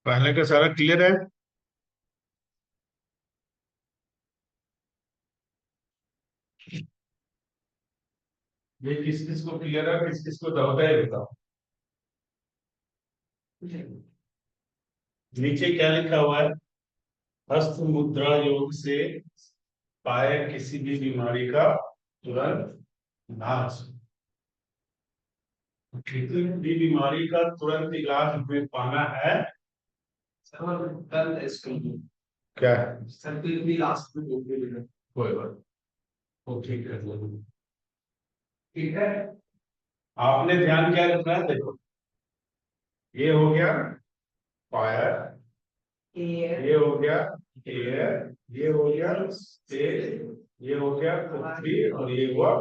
पहले का सारा क्लियर है। ये किस किस को क्लियर है, किस किस को डाउट है, ये बताओ। नीचे क्या लिखा हुआ है? हस्त मुद्रा योग से पाए किसी भी बीमारी का तुरंत इलाज। किसी भी बीमारी का तुरंत इलाज हमें पाना है। सर कल इसको क्या है? सर फिर भी लास्ट में बोल देगा। कोई बात। वो ठीक है। ठीक है। आपने ध्यान क्या रखना है, देखो। ये हो गया फायर, ये हो गया एयर, ये हो गया तेज, ये हो गया पृथ्वी, और ये हुआ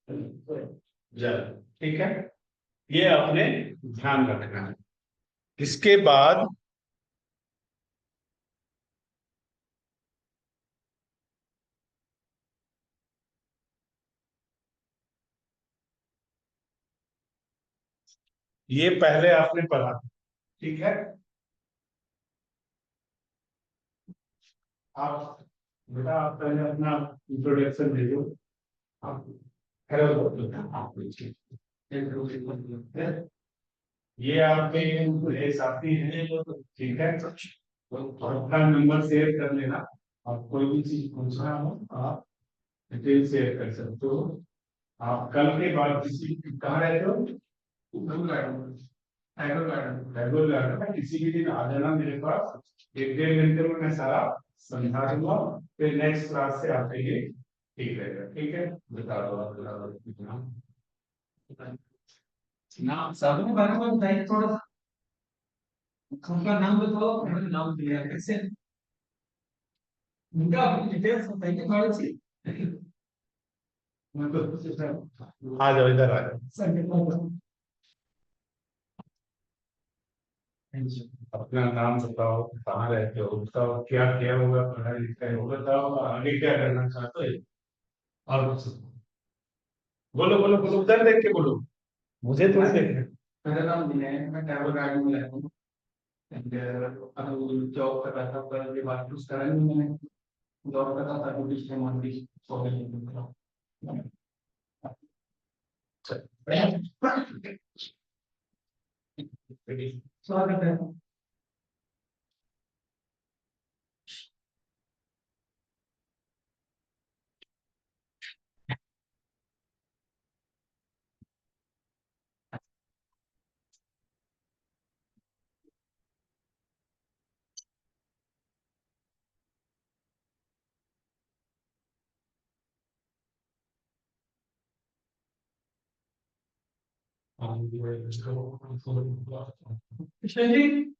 जल। ठीक है। ये आपने ध्यान रखना है। इसके बाद ये पहले आपने पढ़ा। ठीक है। आप बेटा, आप पहले अपना इंट्रोडक्शन दे दो। आप हेलो ये आपके नए साथी हैं। ठीक है। तो अपना नंबर शेयर कर लेना। आप कोई भी चीज पूछना हो आप डिटेल शेयर कर सकते हो। आप कल के बाद किसी कहाँ रहते हो? टैगोर गार्डन में किसी भी दिन आ जाना मेरे पास। एक डेढ़ घंटे में मैं सारा समझा दूंगा। फिर नेक्स्ट क्लास से आपके लिए ठीक रहेगा। ठीक है। बता दो आप नाम साधु के बारे में बताइए थोड़ा सा। उनका नाम बताओ, मैंने नाम दिया है कैसे। उनका अपनी डिटेल्स बताइए थोड़ी सी। आ जाओ, इधर आ जाओ। अपना नाम बताओ, कहाँ रहते हो, बताओ क्या किया होगा, पढ़ाई लिखाई हो, बताओ आगे क्या करना चाहते हो। और बोलो बोलो बोलो, उधर देख के बोलो, मुझे थोड़ी देखना। मेरा नाम विनय है, मैं ट्रैवल गाइड में रहता हूँ। एंड जॉब कर रहा था, पर ये बात कुछ करा नहीं मैंने। जॉब कर रहा था तो पिछले मंथ भी हो गई। स्वागत है। कृष्ण जी,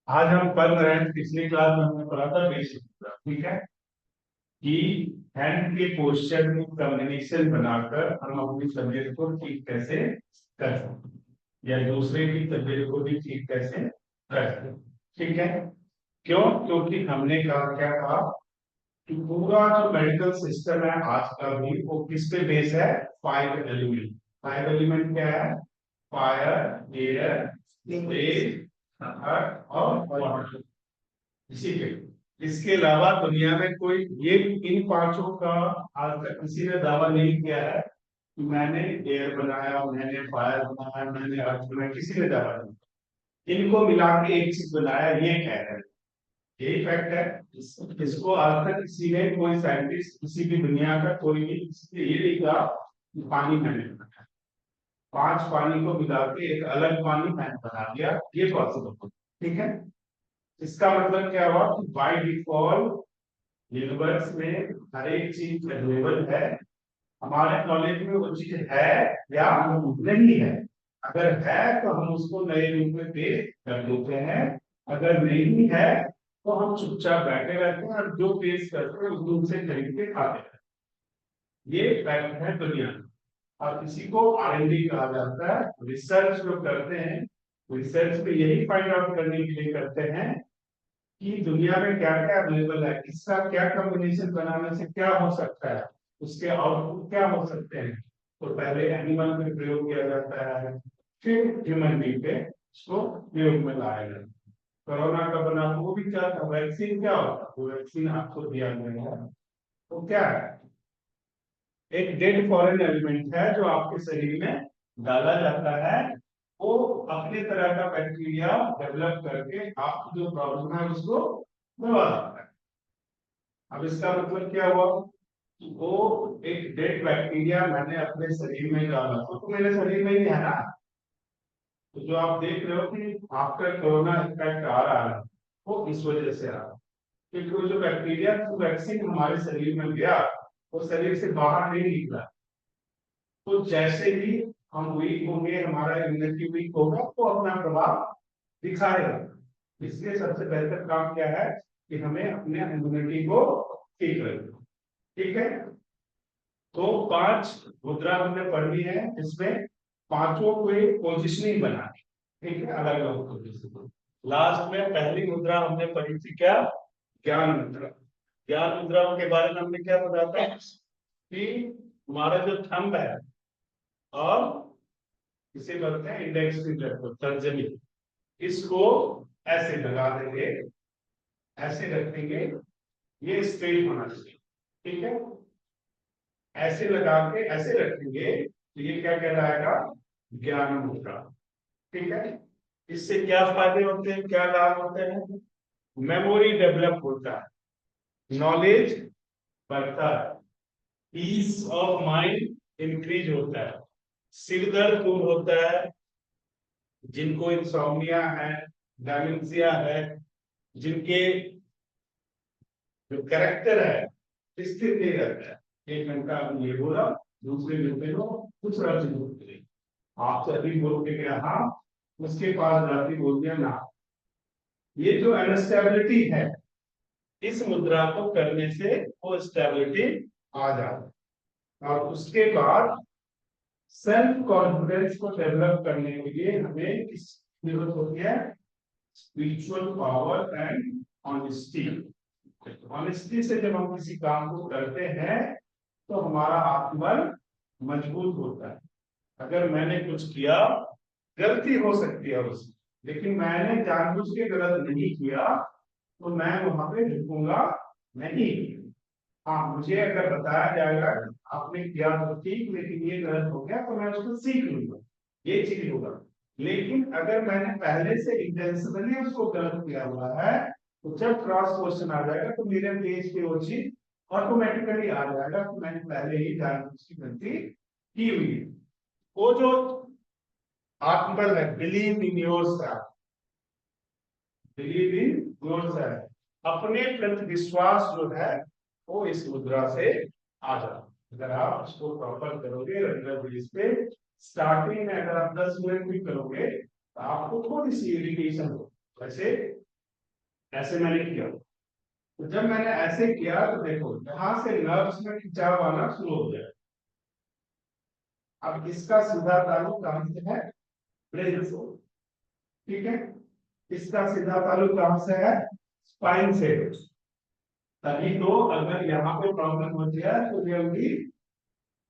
आज हम पढ़ रहे हैं, पिछली क्लास में हमने पढ़ा था बेसिक। ठीक है। कि हैंड के पोस्चर में कॉम्बिनेशन बनाकर हम अपनी तबीयत को ठीक कैसे कर सकते हैं, या दूसरे की तबीयत को भी ठीक कैसे कर सकते हैं। ठीक है। क्यों? क्योंकि हमने कहा, क्या कहा कि पूरा जो मेडिकल सिस्टम है आज का भी, वो किस पे बेस है? 5 एलिमेंट। 5 एलिमेंट क्या है? फायर, एयर, स्पेस, अर्थ और वाटर। इसी के इसके अलावा दुनिया में कोई ये इन पांचों का आज तक किसी ने दावा नहीं किया है कि मैंने एयर बनाया, मैंने फायर बनाया, मैंने अर्थ बनाया, किसी ने दावा नहीं किया। इनको मिला के एक चीज बनाया, ये कह रहे हैं। यही फैक्ट है। इसको आज तक किसी ने, कोई साइंटिस्ट किसी भी दुनिया का कोई भी किसी ने ये नहीं कहा कि पानी मैंने बनाया। 5 पानी को मिला के एक अलग पानी मैंने बना दिया, ये पॉसिबल। ठीक है। इसका मतलब क्या हुआ कि बाय डिफॉल्ट यूनिवर्स में हर एक चीज अवेलेबल है। हमारे नॉलेज में वो चीज है या नहीं है। अगर है तो हम उसको नए रूप में पेश कर देते हैं। अगर नहीं है तो हम चुपचाप बैठे रहते हैं, और जो पेश करते हैं उसको उनसे खरीद के खाते हैं। ये फैक्ट है दुनिया का। और इसी को R&D कहा जाता है। रिसर्च जो करते हैं, रिसर्च में यही फाइंड आउट करने के लिए करते हैं कि दुनिया में क्या क्या अवेलेबल है, किसका क्या कॉम्बिनेशन बनाने से क्या हो सकता है, उसके आउटपुट क्या हो सकते हैं। तो पहले एनिमल में प्रयोग किया जाता है, फिर ह्यूमन बीइंग पे इसको प्रयोग में लाया जाता है। कोरोना का बना वो भी क्या था, वैक्सीन क्या होता है, वो वैक्सीन आपको दिया गया है तो क्या है, एक डेड फॉरेन एलिमेंट है जो आपके शरीर में डाला जाता है, वो अपने तरह का बैक्टीरिया डेवलप करके आपकी जो प्रॉब्लम है उसको दबा देता है। अब इसका मतलब क्या हुआ, वो एक डेड बैक्टीरिया मैंने अपने शरीर में डाला तो मेरे शरीर में ही है ना। तो जो आप देख रहे हो कि आपका कोरोना इफेक्ट आ रहा है वो इस वजह से आ रहा है, क्योंकि वो जो बैक्टीरिया वैक्सीन हमारे शरीर में गया वो शरीर से बाहर नहीं निकला। तो जैसे ही हम वीक होंगे, हमारा इम्यूनिटी वीक होगा तो अपना प्रभाव दिखाएगा। इसलिए सबसे बेहतर काम क्या है कि हमें अपने इम्यूनिटी को ठीक रखना। ठीक है, तो 5 मुद्रा हमने पढ़नी है, इसमें पांचों को एक पोजिशनिंग बनानी, ठीक है, अलग अलग पोजिशन। लास्ट में पहली मुद्रा हमने पढ़ी थी क्या, ज्ञान मुद्रा। ज्ञान मुद्राओं के बारे में हमने क्या बताया था कि हमारा जो थंब है और इसे बोलते हैं इंडेक्स फिंगर को, तर्जनी, इसको ऐसे लगा देंगे, ऐसे रखेंगे, ये स्ट्रेट होना चाहिए, ठीक है, ऐसे लगा के ऐसे रखेंगे तो ये क्या कहलाएगा, ज्ञान मुद्रा। ठीक है, इससे क्या फायदे होते हैं, क्या लाभ होते हैं, मेमोरी डेवलप होता है, नॉलेज बढ़ता है, पीस ऑफ माइंड इंक्रीज होता है, सिर दर्द दूर होता है, जिनको इंसोम्निया है, डायमेंशिया है, जिनके जो कैरेक्टर है स्थिर नहीं रहता है, एक घंटा ये बोला, दूसरे घंटे को दूसरा चीज बोलते, आप सभी बोलते गया हाँ, उसके पास जाती बोल दिया ना। ये जो अनस्टेबिलिटी है, इस मुद्रा को करने से वो स्टेबिलिटी आ जाती है। और उसके बाद सेल्फ कॉन्फिडेंस को डेवलप करने के लिए हमें किस जरूरत होती है, spiritual power and honesty. Honesty से जब हम किसी काम को करते हैं तो हमारा आत्मबल मजबूत होता है। अगर मैंने कुछ किया, गलती हो सकती है उसमें, लेकिन मैंने जानबूझ के गलत नहीं किया तो मैं वहां पे रुकूंगा नहीं। हाँ, मुझे अगर बताया जाएगा आपने किया तो ठीक, लेकिन ये गलत हो गया तो मैं उसको सीख लूंगा, ये चीज होगा। लेकिन अगर मैंने पहले से इंटेंशनली उसको गलत किया हुआ है तो जब क्रॉस क्वेश्चन आ जाएगा तो मेरे पेज पे वो चीज ऑटोमेटिकली आ जाएगा कि मैंने पहले ही जानबूझ की गलती की हुई है। वो जो आत्मबल है, believe in yourself, believe in yourself, अपने प्रति विश्वास जो है वो इस मुद्रा से आ जाता। अगर आप इसको प्रॉपर करोगे रेगुलर बेसिस पे, स्टार्टिंग में अगर आप 10 मिनट भी करोगे तो आपको थोड़ी सी इरिटेशन हो, वैसे ऐसे मैंने किया। तो जब मैंने ऐसे किया तो देखो यहां से नर्व्स में खिंचाव आना शुरू हो गया। अब इसका सीधा ताल्लुक कहां से है, ब्रेन से, ठीक है, इसका सीधा ताल्लुक कहां से है, स्पाइन से। तभी तो अगर यहाँ पे प्रॉब्लम होती है तो जल्दी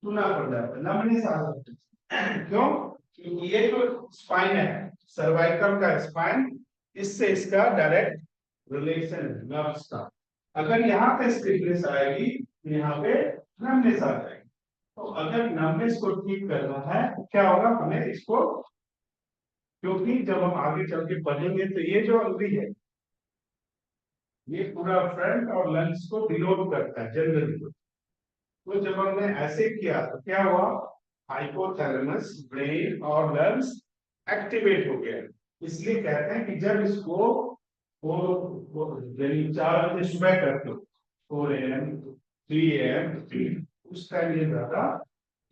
सुना पड़ जाता है, नमनेस आ जाती है। क्यों, क्योंकि ये जो स्पाइन है, सर्वाइकल का स्पाइन, इससे इसका डायरेक्ट रिलेशन है नर्व्स का। अगर यहाँ पे स्टिफनेस आएगी तो यहाँ पे नमनेस आ जाएगी। तो अगर नमनेस को ठीक करना है तो क्या होगा, हमें इसको, क्योंकि जब हम आगे चल के पढ़ेंगे तो ये जो अंगली है ये पूरा फ्रंट और लंग्स को डिनोट करता है जनरली। तो जब हमने ऐसे किया तो क्या हुआ, हाइपोथैलेमस, ब्रेन और लंग्स एक्टिवेट हो गया। इसलिए कहते हैं कि जब इसको वो 4 बजे सुबह करते हो, 4 AM 3 AM, उस टाइम ये ज्यादा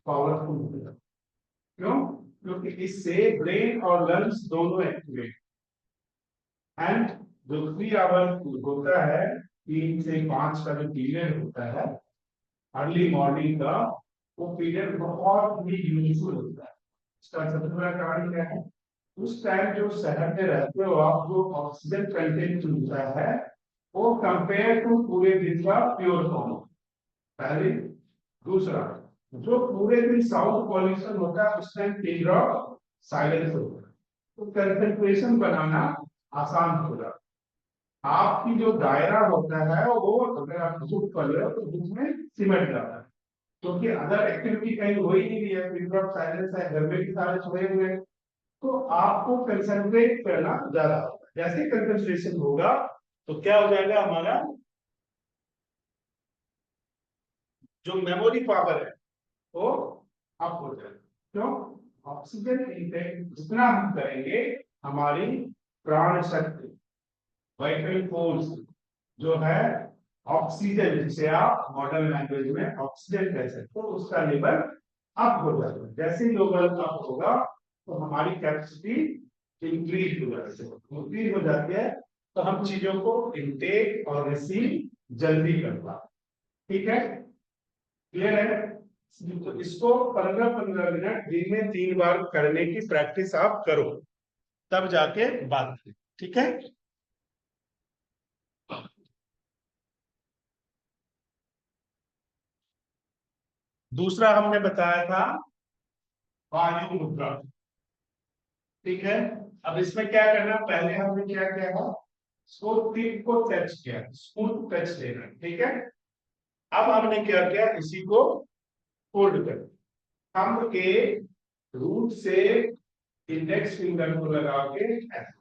पावरफुल होता है। क्यों, क्योंकि इससे ब्रेन और लंग्स दोनों एक्टिवेट। एंड जो 3 आवर होता है, 3 से 5 का जो पीरियड होता है अर्ली मॉर्निंग का, वो पीरियड बहुत ही यूजफुल होता है। इसका सबसे बड़ा कारण क्या है, उस टाइम जो शहर में रहते हो आप, जो ऑक्सीजन कंटेंट मिलता है वो कंपेयर टू पूरे दिन का प्योर फॉर्म, पहले। दूसरा, जो पूरे दिन साउंड पॉल्यूशन होता है उस टाइम पिन ड्रॉप साइलेंस होता है, तो कंसंट्रेशन बनाना आसान हो जाता है। आपकी जो दायरा होता है वो, अगर आप बुक कर रहे हो तो बुक में सिमट जाता है, क्योंकि अदर एक्टिविटी कहीं हो ही नहीं रही है, पिन ड्रॉप साइलेंस है, घर में भी सारे सोए हुए हैं, तो आपको कंसंट्रेट करना ज्यादा होगा। जैसे कंसंट्रेशन होगा तो क्या हो जाएगा, हमारा जो मेमोरी पावर है वो अप हो जाएगा। क्यों? ऑक्सीजन इंटेक जितना हम करेंगे, हमारी प्राण शक्ति, वाइटल फोर्स जो है, ऑक्सीजन, जिसे आप मॉडर्न लैंग्वेज में ऑक्सीजन कह सकते हो, उसका लेवल अप हो जाएगा। जैसे ही लेवल अप होगा तो हमारी कैपेसिटी इंक्रीज हो जाती है, तो हम चीजों को इनटेक और रिसीव जल्दी कर पाते। ठीक है, क्लियर है? तो इसको 15-15 मिनट दिन में 3 बार करने की प्रैक्टिस आप करो, तब जाके बात करें। ठीक है। दूसरा हमने बताया था वायु मुद्रा। ठीक है, अब इसमें क्या करना, पहले हमने क्या किया है, इसको टिप को टच किया, स्मूथ टच लेना। ठीक है, अब हमने क्या किया, इसी को फोल्ड कर, थंब के रूट से इंडेक्स फिंगर को लगा के ऐसे।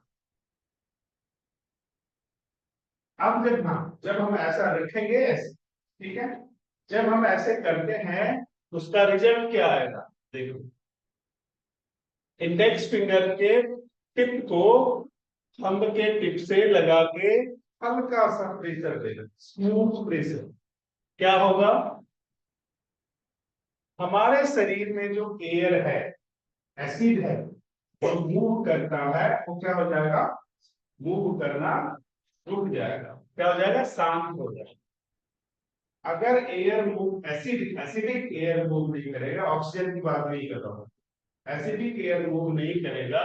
अब जब, हाँ, जब हम ऐसा रखेंगे ऐसे, ठीक है, जब हम ऐसे करते हैं तो उसका रिजल्ट क्या आएगा, देखो, इंडेक्स फिंगर के टिप को थंब के टिप से लगा के हल्का सा प्रेशर देना, स्मूथ प्रेशर, क्या होगा, हमारे शरीर में जो एयर है, एसिड है, वो मूव करता है, वो क्या हो जाएगा, मूव करना रुक जाएगा, क्या हो जाएगा, शांत हो जाएगा। अगर air move, acidic air move नहीं करेगा, ऑक्सीजन की बात नहीं कर रहा हूं, एसिडिक एयर मूव नहीं करेगा,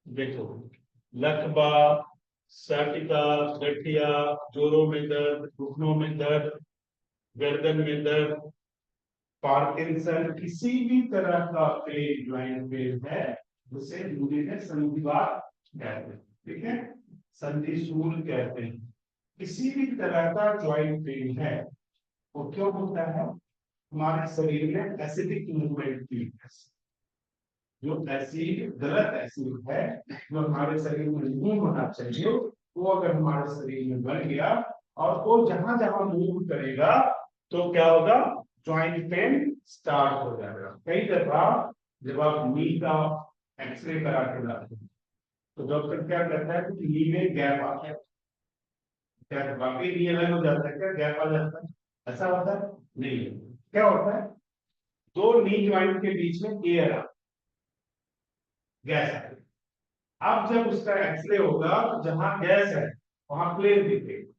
देखो, लकवा, साटिका, गठिया, जोड़ों में दर्द, घुटनों में दर्द, गर्दन में दर्द, पार्किंसन, किसी भी तरह का पेन, ज्वाइंट पेन है, उसे हिंदी में संधिवात कहते हैं। ठीक है, संधिशूल कहते हैं। किसी भी तरह का ज्वाइंट पेन है, वो क्यों होता है, हमारे शरीर में एसिडिक मूवमेंट की वजह से। जो एसिड, गलत एसिड है, जो हमारे शरीर में मूव होना चाहिए, वो अगर हमारे शरीर में बन गया और वो जहां जहां मूव करेगा तो क्या होगा, ज्वाइंट पेन स्टार्ट हो जाएगा। कई दफा जब आप नी का एक्सरे करा के लाते हैं तो डॉक्टर क्या कहता है कि नी में गैप आ गया, क्या वाकई नी अलग हो जाता है, क्या गैप आ जाता है, ऐसा होता है नहीं, क्या होता है, दो नी ज्वाइंट के बीच में एयर आ, गैस आ, अब जब उसका एक्सरे होगा तो जहां गैस है वहां प्लेन दिखेगा,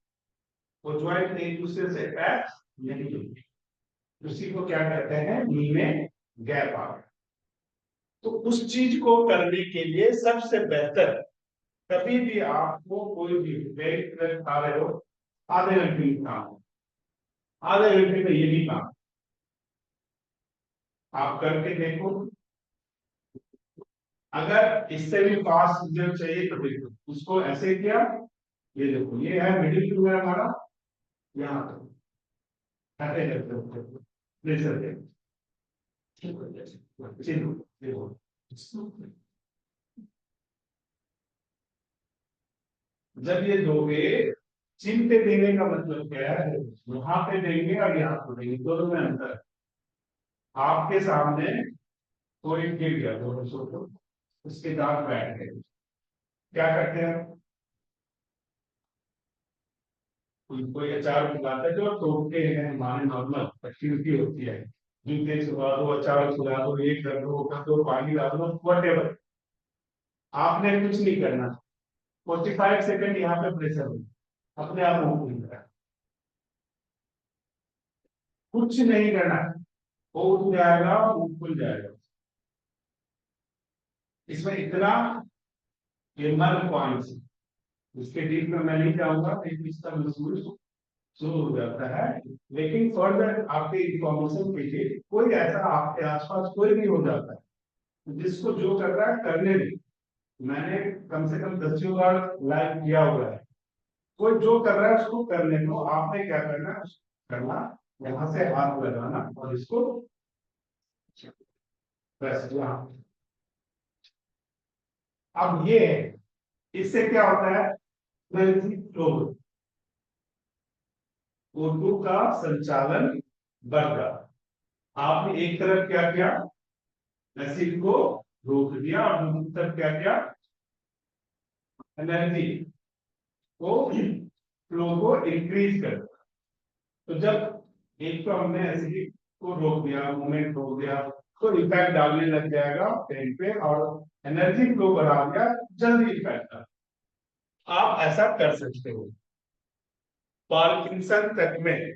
वो ज्वाइंट एक दूसरे से अटैच नहीं होगी, उसी को क्या कहते हैं, नी में गैप आ गया। तो उस चीज को करने के लिए सबसे बेहतर, कभी भी आपको कोई भी ब्रेक खा रहे हो, आधे घंटे की काम, आधे घंटे में ये भी काम आप करके देखो। अगर इससे भी फास्ट रिजल्ट चाहिए तो देखो, उसको ऐसे किया, ये देखो, ये है मिडिल फिंगर हमारा, यहाँ तक ऐसे करते हो, प्रेशर दे, चिन्ह देखो, जब ये दोगे, चिन्ह पे देने का मतलब क्या है, वहां पे देंगे और यहाँ पे देंगे, दोनों में अंतर है। आपके सामने कोई गिर गया, दोनों सोचो, उसके दांत बैठ गए, क्या करते हैं, कोई अचार खिलाता है जो तोड़ते हैं, हमारे नॉर्मल एक्टिविटी होती है, जूते छुड़ा दो, अचार छुड़ा दो, ये कर दो, वो कर दो, पानी डाल दो, वट, आपने कुछ नहीं करना, 45 सेकंड यहाँ पे प्रेशर हो, अपने आप मुंह खुल रहा है, कुछ नहीं करना, वो उठ जाएगा, मुंह खुल जाएगा। इसमें इतना ये मर्म पॉइंट, इसके डीप में मैं नहीं जाऊंगा, लेकिन इसका महसूस शुरू हो जाता है। लेकिन फर्दर आपके इंफॉर्मेशन के लिए कोई ऐसा आपके आसपास कोई नहीं हो जाता है जिसको जो कर रहा है करने दे। मैंने कम से कम 10 बार लाइव किया हुआ है। कोई जो कर रहा है उसको करने दो, आपने क्या करना है करना, यहाँ से हाथ लगाना और इसको बस यहाँ। अब ये इससे क्या होता है, एनर्जी फ्लो, O2 का संचालन बढ़ रहा। आपने एक तरफ क्या किया, एसिड को रोक दिया और दूसरी तरफ क्या किया, एनर्जी को फ्लो को इंक्रीज कर। तो जब एक तो हमने एसिड को रोक दिया, मूवमेंट रोक दिया, तो इफेक्ट डालने लग जाएगा पेन पे और एनर्जी फ्लो बढ़ा दिया, जल्दी इफेक्ट डाल। आप ऐसा कर सकते हो। पार्किंसन तक में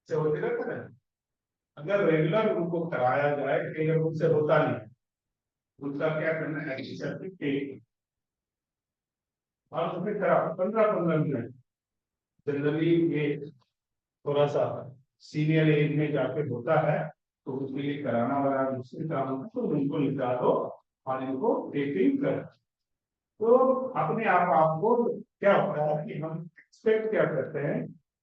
से होते रहता है, अगर रेगुलर उनको कराया जाए, कई लोग उनसे होता नहीं, उनका क्या करना है, एंटीसेप्टिक टेक और उसमें करा 15-15 मिनट। जनरली ये थोड़ा सा सीनियर एज में जाके होता है, तो उसके लिए कराना वाला मुश्किल काम होता है, तो उनको निकाल दो और इनको टेकिंग कर। तो अपने आप आपको क्या होता है कि हम एक्सपेक्ट क्या करते हैं,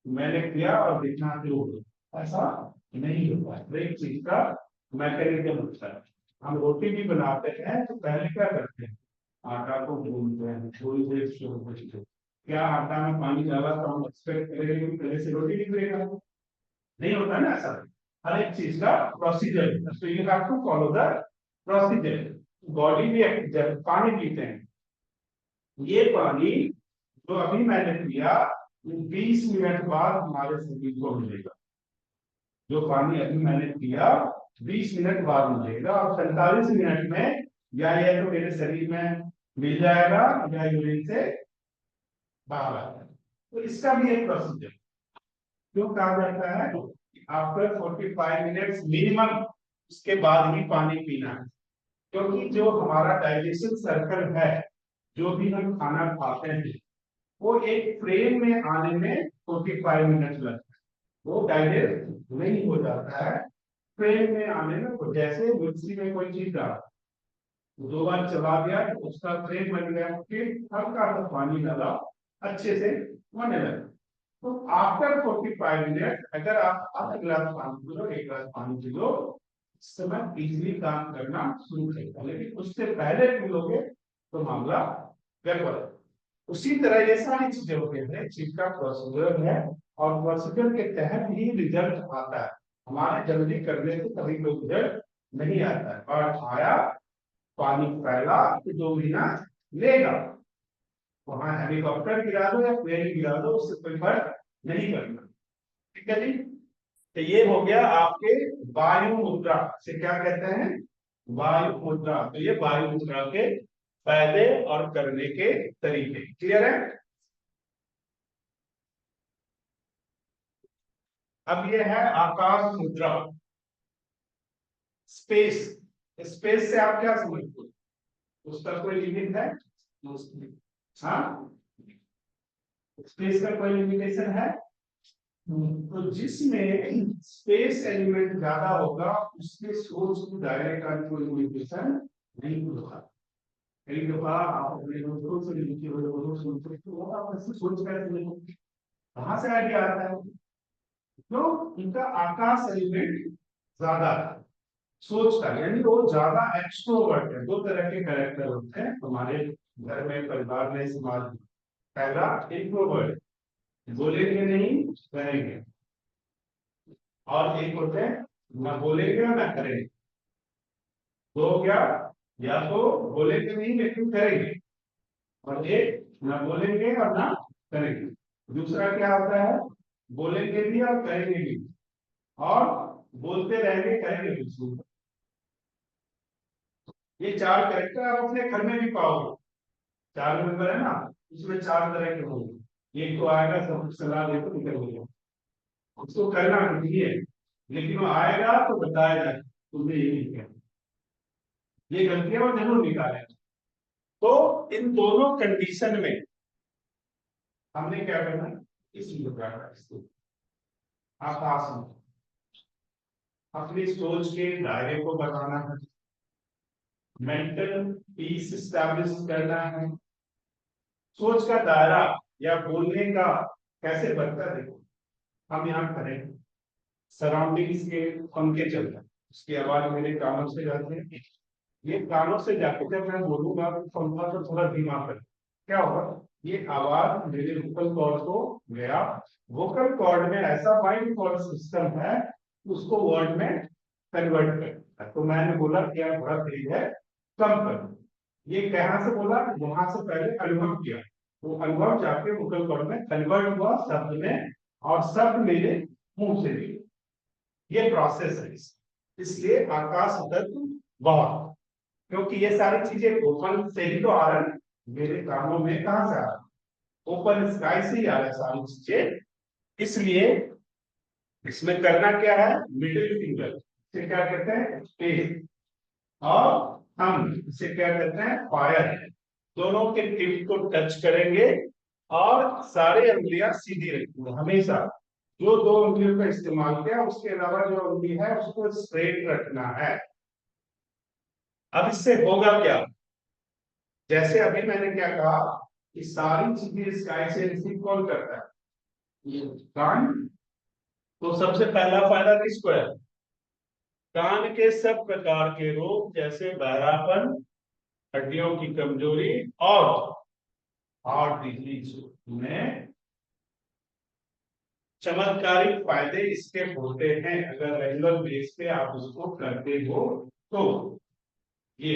मैंने किया और देखना शुरू हो गया, ऐसा नहीं होता है। हर एक चीज का मैकेनिज्म होता है। हम रोटी भी बनाते हैं तो पहले क्या करते हैं, आटा को गूंथते हैं, थोड़ी देर शुरू करते हैं। क्या आटा में पानी डाला तो हम एक्सपेक्ट करेंगे कि पहले से रोटी निकलेगा? नहीं होता ना ऐसा। हर एक चीज का प्रोसीजर, तो you have to follow the procedure. Body भी जब पानी पीते हैं, ये पानी जो अभी मैंने पिया, 20 मिनट बाद हमारे शरीर को मिलेगा। जो पानी अभी मैंने पिया 20 मिनट बाद मिलेगा, और 45 मिनट में या ये तो मेरे शरीर में मिल जाएगा या यूरिन से बाहर आ जाएगा। तो इसका भी एक प्रोसीजर क्यों कहा जाता है, आफ्टर 45 मिनट्स मिनिमम उसके बाद ही पानी पीना है। क्योंकि जो हमारा डाइजेशन सर्कल है, जो भी हम खाना खाते हैं, वो एक फ्रेम में आने में 45 मिनट लगता है। वो डाइजेस्ट नहीं हो जाता है फ्रेम में आने में। तो जैसे मिक्सी में कोई चीज डाल, 2 बार चला दिया तो उसका फ्रेम बन गया, फिर हल्का सा पानी डाला, अच्छे से होने लगा। तो आफ्टर 45 मिनट अगर आप आधा गिलास पानी पी लो, 1 गिलास पानी पी लो, इस समय इजीली काम करना शुरू करेगा। लेकिन उससे पहले पी लोगे तो मामला गड़बड़ है। उसी तरह ये सारी चीजें होती है, चीज का प्रोसीजर है और प्रोसीजर के तहत ही रिजल्ट आता है। हमारे जल्दी करने से कभी कोई रिजल्ट नहीं आता है, और आया पानी फैला तो 2 महीना लेगा। वहां हेलीकॉप्टर गिरा दो या प्लेन गिरा दो, उससे कोई फर्क नहीं पड़ता। ठीक है जी। तो ये हो गया आपके वायु मुद्रा से क्या कहते हैं, वायु मुद्रा। तो ये वायु मुद्रा के फायदे और करने के तरीके क्लियर है। अब ये है आकाश मुद्रा, स्पेस। स्पेस से आप क्या समझते हो, उसका कोई लिमिट है? हाँ, स्पेस का कोई लिमिटेशन है? तो जिसमें स्पेस एलिमेंट ज्यादा होगा उसके सोर्स की डायरेक्ट आने कोई लिमिटेशन नहीं होगा। कई दफा आप अपने दोस्तों से लिखे हुए दोस्तों सुनते हो, आप ऐसे सोच कर कहां से आइडिया आता है, तो इनका आकाश एलिमेंट ज्यादा है सोच का, यानी वो ज्यादा एक्सट्रोवर्ट है। 2 तरह के कैरेक्टर होते हैं हमारे घर में, परिवार में, समाज में। पहला इंट्रोवर्ट, बोलेंगे नहीं करेंगे, और एक होते हैं ना बोलेंगे और ना करेंगे। तो क्या, या तो बोलेंगे नहीं लेकिन करेंगे, और एक ना बोलेंगे और ना करेंगे। दूसरा क्या होता है, बोलेंगे भी और करेंगे भी, और बोलते रहेंगे करेंगे भी। ये 4 कैरेक्टर आप अपने घर में भी पाओगे। 4 मेंबर है ना, उसमें 4 तरह के होंगे। एक तो आएगा सब कुछ सलाह देकर निकल गया, उसको करना नहीं है, लेकिन वो आएगा तो बताएगा तुमने ये नहीं किया, ये गलतियां वो जरूर निकाले। तो इन दोनों कंडीशन में हमने क्या करना है, इस मुद्रा का आकाश में अपनी सोच के दायरे को बढ़ाना है, मेंटल पीस स्टैब्लिश करना है। सोच का दायरा या बोलने का कैसे बढ़ता है, देखो हम यहाँ करें सराउंडिंग्स के पंखे चल रहे हैं, उसकी आवाज मेरे कानों से जाती है, ये कानों से जाके जब मैं बोलूंगा तो पंखा तो थोड़ा धीमा कर, क्या होगा, ये आवाज मेरे वोकल कॉर्ड को गया, वोकल कॉर्ड में ऐसा माइंड कॉर्ड सिस्टम है उसको वर्ड में कन्वर्ट कर, तो मैंने बोला कि यार बड़ा तेज है, कम कर। ये कहाँ से बोला, वहां से पहले अनुभव किया, वो अनुभव जाके वोकल कॉर्ड में कन्वर्ट हुआ शब्द में, और शब्द मेरे मुंह से निकले। ये प्रोसेस है, इसलिए आकाश तत्व बहुत, क्योंकि ये सारी चीजें ओपन से ही तो आ रहा है, मेरे कानों में कहां से आ रहा है, ओपन स्काई से ही आ रहा है सारी चीजें। इसलिए इसमें करना क्या है, मिडिल फिंगर से क्या कहते हैं स्पेस, और हम इसे क्या कहते हैं फायर, दोनों के टिप को टच करेंगे और सारे अंगुलियां सीधी रखेंगे हमेशा, जो दो उंगलियों का इस्तेमाल किया उसके अलावा जो उंगली है उसको स्ट्रेट रखना है। अब इससे होगा क्या, जैसे अभी मैंने क्या कहा कि सारी चीजें स्काई से रिसीव कौन करता है, ये कान, तो सबसे पहला फायदा किसको है, कान के सब प्रकार के रोग जैसे बहरापन, हड्डियों की कमजोरी और हार्ट डिजीज में चमत्कारिक फायदे इसके होते हैं, अगर रेगुलर बेस पे आप उसको करते हो तो। ये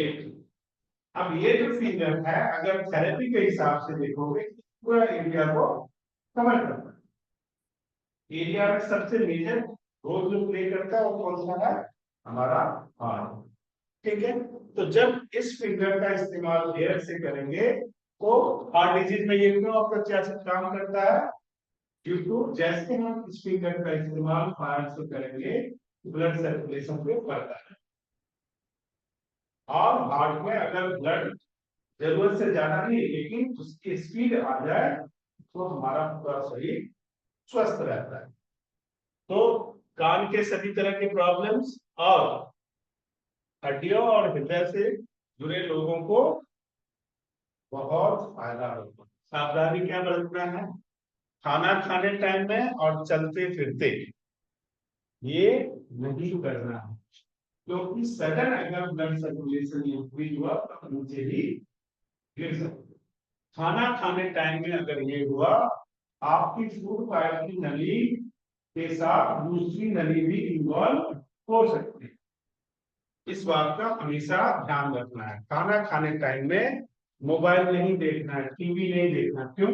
अब ये जो फिंगर है अगर थेरेपी के हिसाब से देखोगे पूरा एरिया को कवर करता है, एरिया में सबसे मेजर रोल जो प्ले करता है वो कौन सा है, हमारा हार्ट। ठीक है, तो जब इस फिंगर का इस्तेमाल हेयर से करेंगे तो हार्ट डिजीज में ये क्यों आपका काम करता है, ड्यू टू जैसे हम इस फिंगर का इस्तेमाल फायर से करेंगे ब्लड सर्कुलेशन पे बढ़ता है, और हार्ट में अगर ब्लड जरूरत से ज्यादा नहीं लेकिन उसकी स्पीड आ जाए तो हमारा पूरा शरीर स्वस्थ रहता है। तो कान के सभी तरह के प्रॉब्लम्स और हड्डियों और हृदय से जुड़े लोगों को बहुत फायदा होगा। सावधानी क्या बरतना है, खाना खाने टाइम में और चलते फिरते ये नहीं करना है, क्योंकि सडन अगर ब्लड सर्कुलेशन इंक्रीज हुआ तो नीचे ही गिर सकते। खाना खाने टाइम में अगर ये हुआ आपकी फूड पाइप की नली के साथ दूसरी नली भी इन्वॉल्व हो सकती है, इस बात का हमेशा ध्यान रखना है। खाना खाने टाइम में मोबाइल नहीं देखना है, टीवी नहीं देखना, क्यों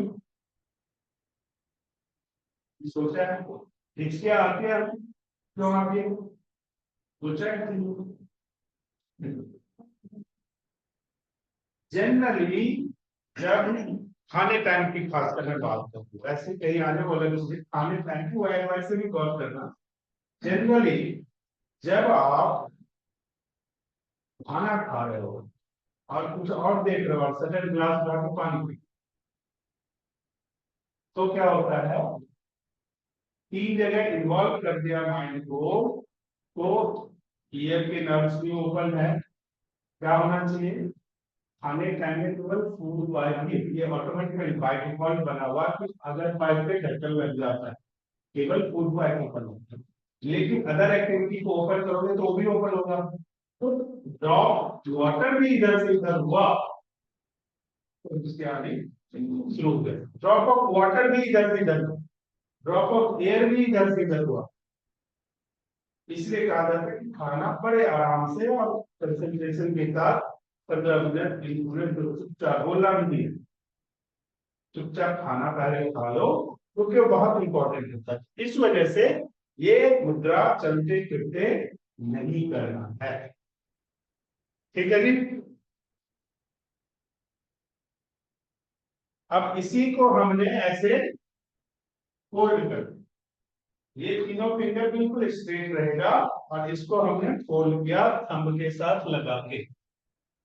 सोचा है, हिचके आते हैं क्यों आगे सोचा है, जनरली जब खाने टाइम की खासकर मैं बात करूँ, वैसे कहीं आने वाले मुझे खाने टाइम की वाई से भी गौर करना, जनरली जब आप खाना खा रहे हो और कुछ और देख रहे हो और सडन ग्लास उठा के पानी पी, तो क्या होता है, तीन जगह इन्वॉल्व कर दिया माइंड को, तो ईयर के नर्व्स भी ओपन है, क्या होना चाहिए, खाने टाइम में केवल फूड पाइप ही, ये ऑटोमेटिकली बाय डिफॉल्ट बना हुआ है, अगर पाइप पे ढक्कन लग जाता है केवल फूड पाइप ओपन होता है, लेकिन अदर एक्टिविटी को ओपन करोगे तो वो भी ओपन होगा, तो ड्रॉप वाटर भी इधर से इधर हुआ तो उसके आने शुरू हो गए, ड्रॉप ऑफ वाटर भी इधर से इधर, ड्रॉप ऑफ एयर भी इधर से इधर हुआ, इसलिए कहा जाता है कि खाना बड़े आराम से और कंसंट्रेशन के साथ 15 मिनट 20 मिनट चुपचाप, बोलना भी नहीं है, चुपचाप खाना पहले खा लो, क्योंकि वो बहुत इंपॉर्टेंट होता है। इस वजह से ये मुद्रा चलते फिरते नहीं करना है, ठीक है जी। अब इसी को हमने ऐसे फोल्ड कर, ये तीनों फिंगर बिल्कुल स्ट्रेट रहेगा और इसको हमने फोल्ड किया थंब के साथ लगा के,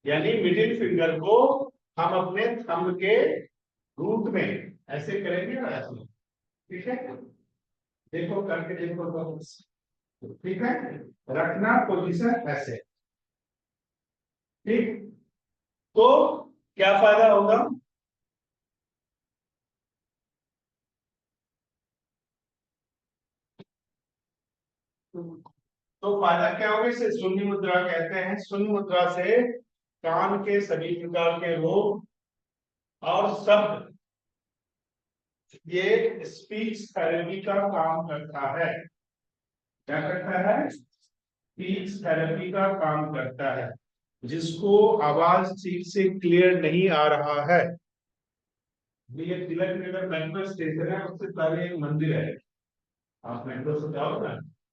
यानी मिडिल फिंगर को हम अपने थंब के रूट में ऐसे करेंगे ना, ऐसे ठीक है, देखो करके देखो तो ठीक है, रखना पोजीशन ऐसे। ठीक, तो क्या फायदा होगा? तो फायदा क्या होगा? इसे शून्य मुद्रा कहते हैं। शून्य मुद्रा से कान के सभी प्रकार के रोग और शब्द, ये स्पीच थेरेपी का काम करता है। क्या करता है? स्पीच थेरेपी का काम करता है। जिसको आवाज ठीक से क्लियर नहीं आ रहा है, ये तिलक नगर मेट्रो स्टेशन है, उससे पहले एक मंदिर है। आप मेट्रो से जाओ ना,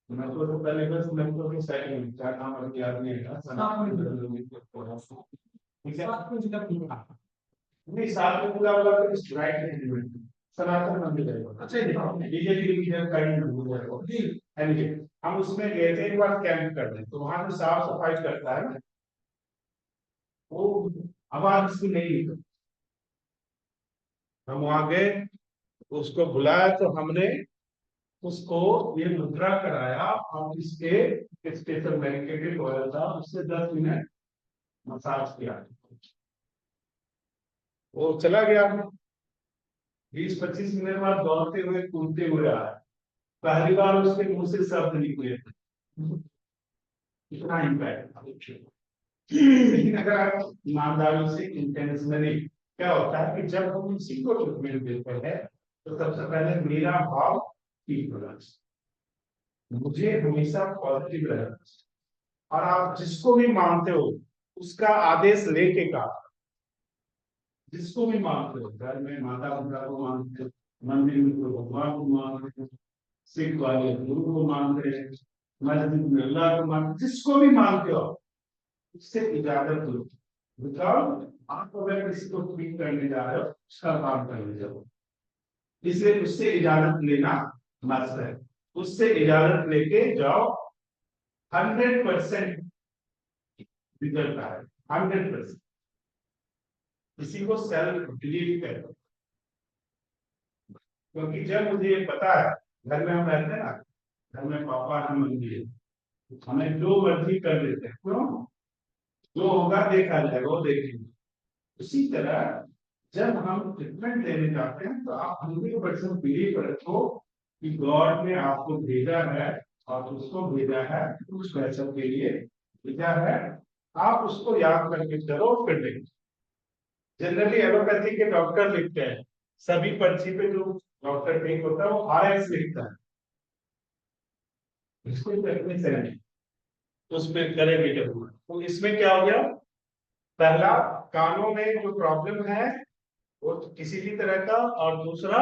मेट्रो से पहले बस मेट्रो के साइड में, क्या नाम अभी याद नहीं है, ठीक है? नहीं, साथ में पूरा वाला तो इस राइट हैंड में सनातन मंदिर है। अच्छा, बीजेपी की जगह का ही मंदिर है वो। जी, एनीवे, हम उसमें गए थे एक बार कैंप करने, तो वहां जो साफ सफाई करता है ना, वो आवाज उसकी नहीं निकलती। हम वहां गए, उसको बुलाया, तो हमने उसको ये मुद्रा कराया, और इसके स्पेशल मेडिकेटेड ऑयल था, उससे 10 मिनट मसाज किया, वो चला गया। 20-25 मिनट बाद दौड़ते हुए कूदते हुए आया। पहली बार उसके मुंह से शब्द निकले थे। इतना इम्पैक्ट। लेकिन अगर आप ईमानदारी से इंटेंशनली, क्या होता है कि जब हम किसी को ट्रीटमेंट देते हैं, तो सबसे पहले मेरा भाव ठीक होना चाहिए, मुझे हमेशा पॉजिटिव रहना चाहिए। और आप जिसको भी मानते हो, उसका आदेश लेके का, जिसको भी मानते हो, घर में माता पिता को मानते हो, मंदिर में तो भगवान को मानते हो, सिख वाले गुरु को मानते हैं, मस्जिद में अल्लाह को मानते, जिसको भी मानते हो, उससे इजाजत लो। विदाउट, आप अगर किसी को ठीक करने जा रहे हो, उसका काम करने जाओ, इसलिए उससे इजाजत लेना मस्त है। उससे इजाजत लेके जाओ, 100% रिजल्ट आए, 100%। किसी को सेल्फ बिलीव करो, क्योंकि जब मुझे ये पता है, घर में हम रहते हैं ना, घर में पापा हम मम्मी है, हमें जो मर्जी कर देते हैं, क्यों? जो होगा देखा जाएगा, वो देखेंगे। उसी तरह जब हम ट्रीटमेंट लेने जाते हैं, तो आप 100% बिलीव रखो कि गॉड ने आपको भेजा है, और उसको भेजा है उस पैसों के लिए भेजा है। आप उसको याद करके चलो, फिर देखो। जनरली एलोपैथी के डॉक्टर लिखते हैं, सभी पर्ची पे जो डॉक्टर ठीक होता है, वो RX लिखता है, इसको तकनीक से नहीं, उस पर करेंगे जरूर। तो इसमें क्या हो गया? पहला, कानों में जो प्रॉब्लम है वो किसी भी तरह का, और दूसरा,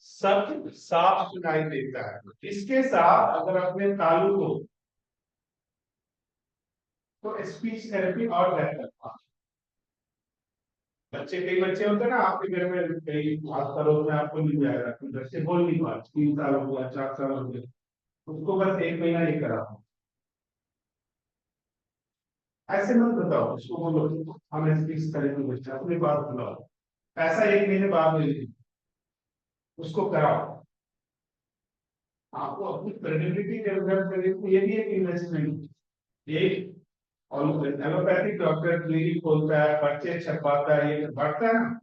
शब्द साफ सुनाई देता है। इसके साथ अगर अपने तालु को, तो स्पीच थेरेपी और बेहतर। बच्चे, कई बच्चे होते हैं ना आपके घर में, कई सालों में आपको मिल जाएगा, बच्चे बोल नहीं पाते, 3 साल हो गया, 4 साल हो गए, उसको बस 1 महीना ये करा। ऐसे मत बताओ उसको, बोलो हम स्पीच थेरेपी बच्चे अपनी बात बुलाओ, ऐसा 1 महीने बाद में लीजिए, उसको कराओ। आपको अपनी क्रेडिबिलिटी डेवलप करने के लिए भी एक इन्वेस्टमेंट। एक और एलोपैथिक डॉक्टर क्लिनिक खोलता है, पर्चे छपवाता है, ये बढ़ता है ना,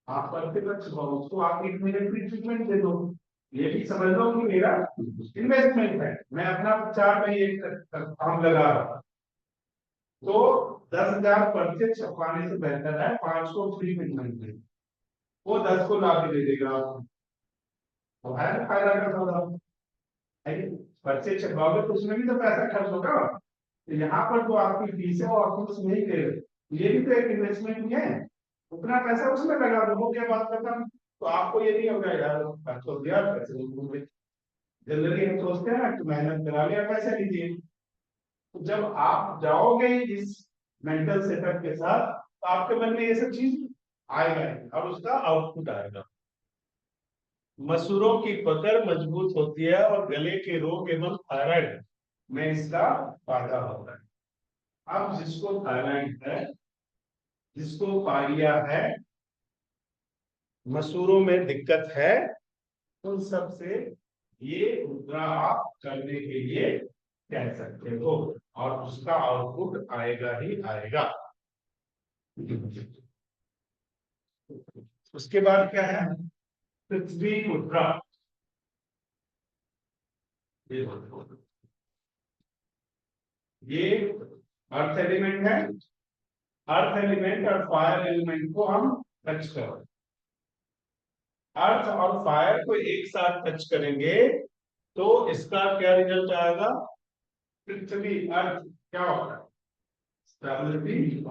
आप पर्चे पर छपाओ, उसको आप 1 महीने फ्री ट्रीटमेंट दे दो। ये भी समझ लो कि मेरा इन्वेस्टमेंट है, मैं अपना 4 महीने काम लगा रहा हूँ। तो 10,000 पर्चे छपवाने से बेहतर है 500 फ्री ट्रीटमेंट दे, वो 10 को ला के दे देगा आपको। तो है ना फायदा का सौदा है कि पर्चे छपवाओगे तो उसमें भी तो पैसा खर्च होगा। तो यहाँ पर जो आपकी फीस है वो आपको उसमें नहीं दे रहे, ये भी तो एक इन्वेस्टमेंट ही है। उतना पैसा उसमें लगा दो, क्या बात करता। तो आपको ये नहीं होगा यार खर्च हो गया, पैसे। जनरली हम सोचते हैं ना कि मेहनत करा लिया, पैसे लीजिए। तो जब आप जाओगे इस मेंटल सेटअप के साथ, तो आपके मन में ये सब चीज आएगा ही, और उसका आउटपुट आएगा। मसूरों की पकड़ मजबूत होती है, और गले के रोग एवं थायराइड में इसका फायदा होता है। अब जिसको थायराइड है, जिसको पाइरिया है, मसूरों में दिक्कत है, उन सब से ये मुद्रा आप करने के लिए कह सकते हो और उसका आउटपुट आएगा ही आएगा। उसके बाद क्या है, पृथ्वी मुद्रा। ये अर्थ एलिमेंट है, अर्थ एलिमेंट और फायर एलिमेंट को हम टच करो, अर्थ और फायर को एक साथ टच करेंगे तो इसका क्या रिजल्ट आएगा, पृथ्वी अर्थ क्या होगा, स्टेबिलिटी,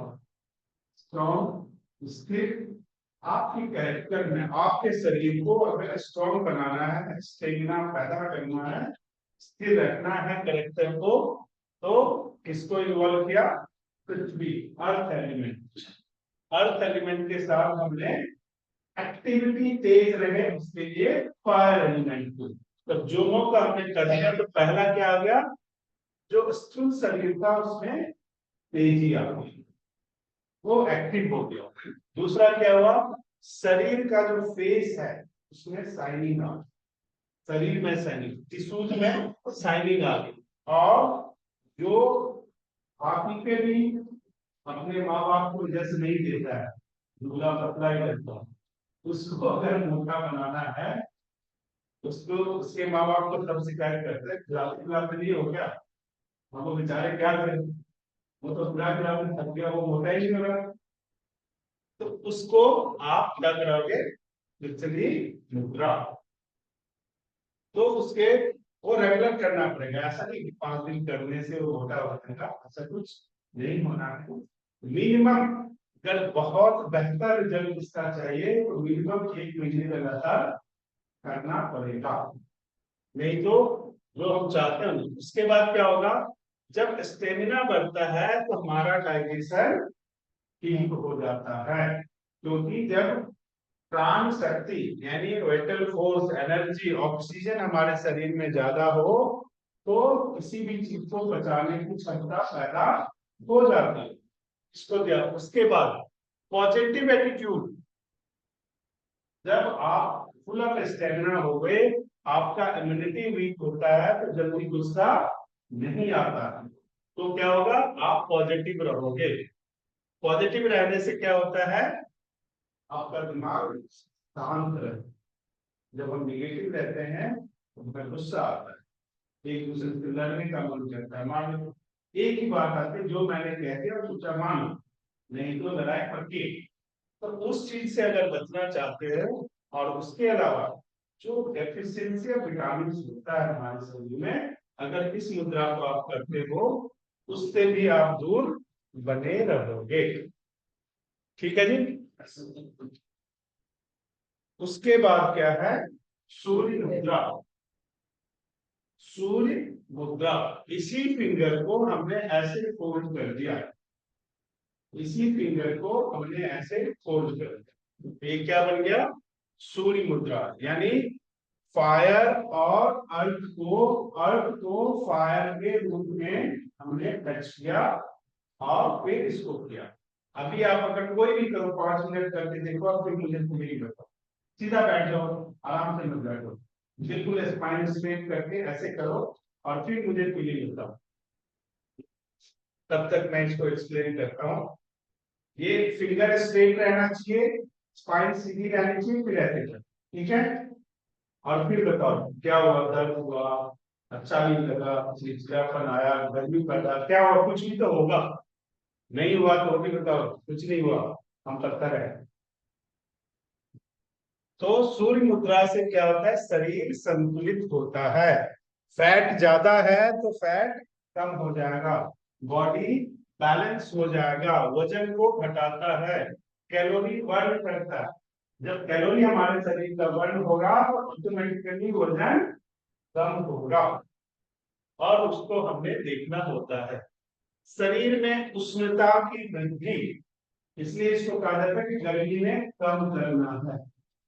स्ट्रॉन्ग, स्थिर। आपकी कैरेक्टर में आपके शरीर को अगर स्ट्रॉन्ग बनाना है, स्टेमिना पैदा करना है, स्थिर रखना है कैरेक्टर को, तो किसको इन्वॉल्व किया, पृथ्वी अर्थ एलिमेंट। अर्थ एलिमेंट के साथ हमने एक्टिविटी तेज रहे उसके लिए फायर एलिमेंट को। तो जो का हमने कर दिया तो पहला क्या आ गया, जो स्थूल शरीर था उसमें तेजी आ गई, वो एक्टिव हो गया। दूसरा क्या हुआ, शरीर का जो फेस है उसमें शाइनिंग आ गई, शरीर में शाइनिंग, टिश्यूज में शाइनिंग आ गई। और जो बाकी पे भी अपने माँ बाप को जैसे नहीं देता है, दूल्हा पतला ही रहता है, उसको अगर मोटा बनाना है, उसको उसके माँ बाप को सब शिकायत करते हैं, खिलाते खिलाते नहीं हो गया, हम वो बेचारे क्या करें, वो तो पूरा खिलाते थक गया, वो मोटा ही नहीं हो रहा। तो उसको आप क्या कराओगे, पृथ्वी मुद्रा। तो उसके वो रेगुलर करना पड़ेगा, ऐसा नहीं कि 5 दिन करने से वो मोटा हो जाएगा, ऐसा कुछ नहीं होना है। मिनिमम अगर बहुत बेहतर रिजल्ट इसका चाहिए तो मिनिमम 1 महीने लगातार करना पड़ेगा, नहीं तो जो हम चाहते हैं। उसके बाद क्या होगा, जब स्टेमिना बढ़ता है तो हमारा डाइजेशन ठीक हो जाता है, क्योंकि जब प्राण शक्ति यानी वाइटल फोर्स, एनर्जी, ऑक्सीजन हमारे शरीर में ज्यादा हो तो किसी भी चीज को बचाने की क्षमता पैदा हो जाती है। इसको दिया। उसके बाद पॉजिटिव एटीट्यूड, जब आप फुल ऑफ स्टेमिना हो गए, आपका इम्यूनिटी वीक होता है तो जल्दी गुस्सा नहीं आता, तो क्या होगा, आप पॉजिटिव रहोगे। पॉजिटिव रहने से क्या होता है, आपका दिमाग शांत रहे। जब हम निगेटिव रहते हैं तो हमें गुस्सा आता है, एक दूसरे से लड़ने का मन करता है। मान लो एक ही बात आती है, जो मैंने कह दिया सोचा मान लो, नहीं तो लड़ाई पक्की। तो उस चीज से अगर बचना चाहते हो, और उसके अलावा जो डेफिशिएंसी ऑफ विटामिन होता है हमारे शरीर में, अगर इस मुद्रा को आप करते हो उससे भी आप दूर बने रहोगे। ठीक है जी। उसके बाद क्या है, सूर्य मुद्रा। सूर्य मुद्रा, इसी फिंगर को हमने ऐसे फोल्ड कर दिया, इसी फिंगर को हमने ऐसे फोल्ड कर दिया, ये क्या बन गया, सूर्य मुद्रा। यानी फायर और अर्थ को फायर के रूप में हमने टच किया और फिर इसको किया। अभी आप अगर कोई भी करो 5 मिनट करके देखो, आप फिर मुझे नहीं बताओ, सीधा बैठ जाओ, आराम से मत बैठो, बिल्कुल स्पाइन स्ट्रेट करके ऐसे करो और फिर मुझे फीलिंग बताओ। तब तक मैं इसको एक्सप्लेन करता हूँ। ये फिंगर स्ट्रेट रहना चाहिए, स्पाइन सीधी रहनी चाहिए, फिर ऐसे करो, ठीक है। और फिर बताओ क्या हुआ, दर्द हुआ, अच्छा नहीं लगा, चिड़चिड़ापन आया, गर्मी पड़ा, क्या हुआ, कुछ भी तो होगा। नहीं हुआ तो भी बताओ, कुछ नहीं हुआ, हम पत्थर है। तो सूर्य मुद्रा से क्या होता है, शरीर संतुलित होता है। फैट ज्यादा है तो फैट कम हो जाएगा, बॉडी बैलेंस हो जाएगा, वजन को घटाता है, कैलोरी बर्न करता है। जब कैलोरी हमारे शरीर का बर्न होगा तो ऑटोमेटिकली वजन कम होगा। और उसको हमने देखना होता है, शरीर में उष्णता की वृद्धि, इसलिए इसको कहा जाता है कि गर्मी में कम करना है,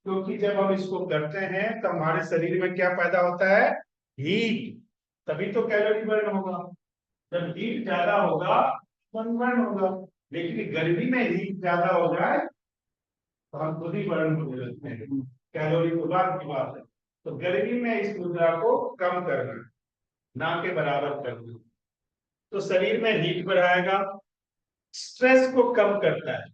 क्योंकि जब हम इसको करते हैं तो हमारे शरीर में क्या पैदा होता है, हीट, तभी तो कैलोरी बर्न होगा। जब हीट ज्यादा होगा बर्न होगा, लेकिन गर्मी में हीट ज्यादा हो जाए तो हम खुद ही बर्न होने लगते हैं, कैलोरी तो बात की बात है। तो गर्मी में इस मुद्रा को कम करना, ना के बराबर करना। तो शरीर में हीट बढ़ाएगा, स्ट्रेस को कम करता है,